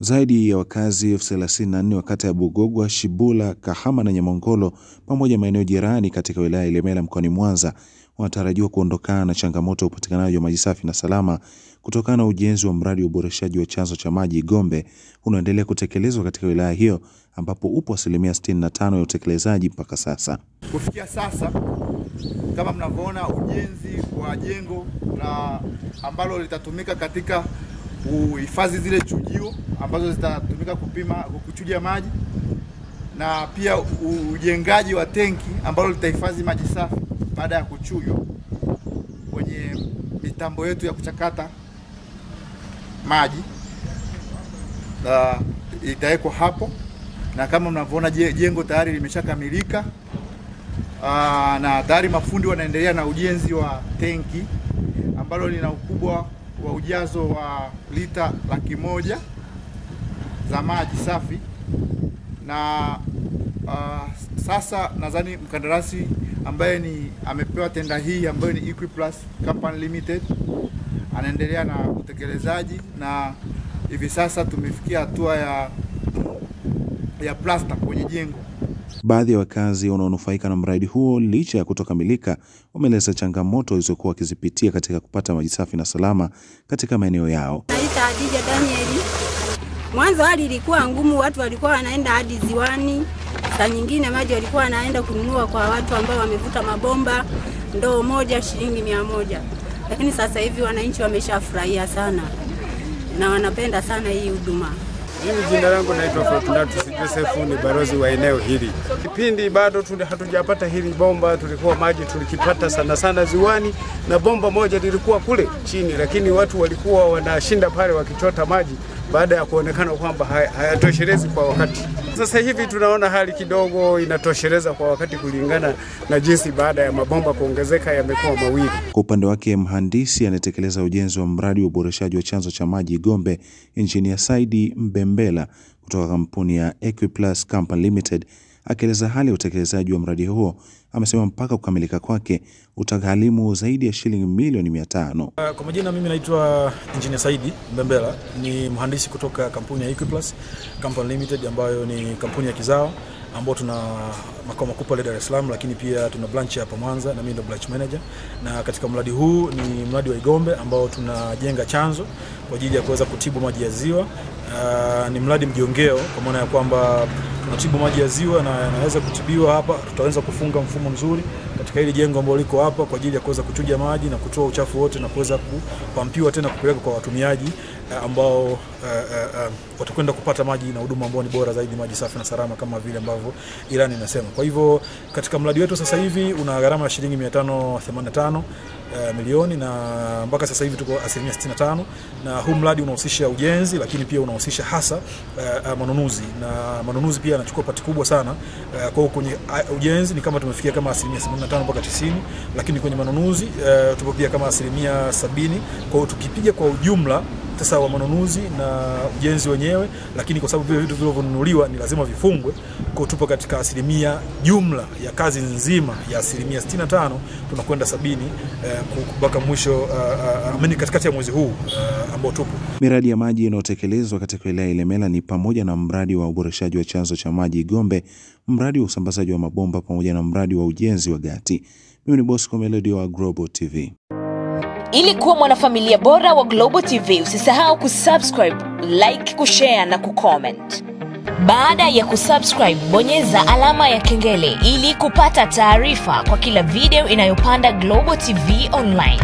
Zaidi ya wakazi 34 wa kata ya Bugogwa, Shibula, Kahama na Nyamongolo pamoja maeneo jirani katika wilaya ya Ilemela mkoani Mwanza wanatarajiwa kuondokana na changamoto ya upatikanaji wa maji safi na salama kutokana na ujenzi wa mradi wa uboreshaji wa chanzo cha maji Igombe unaendelea kutekelezwa katika wilaya hiyo ambapo upo 65% ya utekelezaji mpaka sasa. Kufikia sasa kama mnavyoona ujenzi wa jengo ambalo litatumika katika uhifadhi zile chujio ambazo zitatumika kuchuja maji na pia ujengaji wa tenki ambalo litahifadhi maji safi baada ya kuchujwa kwenye mitambo yetu ya kuchakata maji itawekwa hapo, na kama mnavyoona jengo tayari limeshakamilika na tayari mafundi wanaendelea na ujenzi wa tenki ambalo lina ukubwa wa ujazo wa lita 100,000 za maji safi. Na sasa nadhani mkandarasi ambaye amepewa tenda hii ambayo ni Equiplus Company Limited anaendelea na utekelezaji, na hivi sasa tumefikia hatua ya plasta kwenye jengo. Baadhi ya wakazi wanaonufaika na mradi huo licha ya kutokamilika wameeleza changamoto walizokuwa wakizipitia katika kupata maji safi na salama katika maeneo yao. Naitwa Hadija Danieli. Mwanzo hali ilikuwa ngumu, watu walikuwa wanaenda hadi ziwani. Saa nyingine maji walikuwa wanaenda kununua kwa watu ambao wamevuta mabomba, ndoo moja shilingi 100. Lakini sasa hivi wananchi wameshafurahia sana na wanapenda sana hii huduma. Mimi jina langu naitwa Fortunatus Joseph, ni balozi wa eneo hili. Kipindi bado hatujapata hili bomba, tulikuwa maji tulikipata sana ziwani na bomba moja lilikuwa kule chini, lakini watu walikuwa wanashinda pale wakichota maji baada ya kuonekana kwamba hayatoshelezi kwa wakati. Sasa hivi tunaona hali kidogo inatosheleza kwa wakati kulingana na jinsi baada ya mabomba kuongezeka yamekuwa mawili. Kwa upande wake mhandisi anatekeleza ujenzi wa mradi wa uboreshaji wa chanzo cha maji Igombe, Engineer Saidi Mbembela kutoka kampuni ya Equiplus Company Limited, akieleza hali ya utekelezaji wa mradi huo, amesema mpaka kukamilika kwake utagharimu zaidi ya shilingi milioni 500. Kwa majina mimi naitwa Engineer Saidi Mbembela, ni mhandisi kutoka kampuni ya Equiplus Company Limited ambayo ni kampuni ya kizao ambao tuna makao makuu pale Dar es Salaam, lakini pia tuna branch hapa Mwanza na mimi ndo branch manager. Na katika mradi huu ni mradi wa Igombe ambao tunajenga chanzo kwa ajili ya kuweza kutibu maji ya ziwa. Ni mradi mjongeo kwa maana ya kwamba tunatibu maji ya ziwa na yanaweza kutibiwa hapa. Tutaweza kufunga mfumo mzuri katika hili jengo ambalo liko hapa kwa ajili ya kuweza kuchuja maji na kutoa uchafu wote na kuweza kupampiwa tena kupeleka kwa watumiaji ambao watakwenda kupata maji na huduma ambao ni bora zaidi, maji safi na salama kama vile ambavyo Irani inasema. Kwa hivyo katika mradi wetu sasa hivi una gharama ya shilingi 585 milioni na mpaka sasa hivi tuko 65%, na huu mradi unahusisha ujenzi lakini pia unahusisha hasa manunuzi, na manunuzi pia yanachukua pati kubwa sana. Kwa kwenye ujenzi ni kama tumefikia kama 85% mpaka 90%, lakini kwenye manunuzi tupo pia kama 70%. Kwa hiyo tukipiga kwa ujumla sasa wa manunuzi na ujenzi wenyewe, lakini kwa sababu vile vitu vilivyonunuliwa ni lazima vifungwe, kwa tupo katika asilimia jumla ya kazi nzima ya 65%, tunakwenda 70% mpaka mwisho katikati ya mwezi huu ambao tupo. Miradi ya maji inayotekelezwa katika wilaya ya Ilemela ni pamoja na mradi wa uboreshaji wa chanzo cha maji Igombe, mradi wa usambazaji wa mabomba pamoja na mradi wa ujenzi wa gati. Mimi ni Bosco Melody wa Global TV. Ili kuwa mwanafamilia bora wa Global TV, usisahau kusubscribe, like, kushare na kucomment. Baada ya kusubscribe, bonyeza alama ya kengele ili kupata taarifa kwa kila video inayopanda Global TV Online.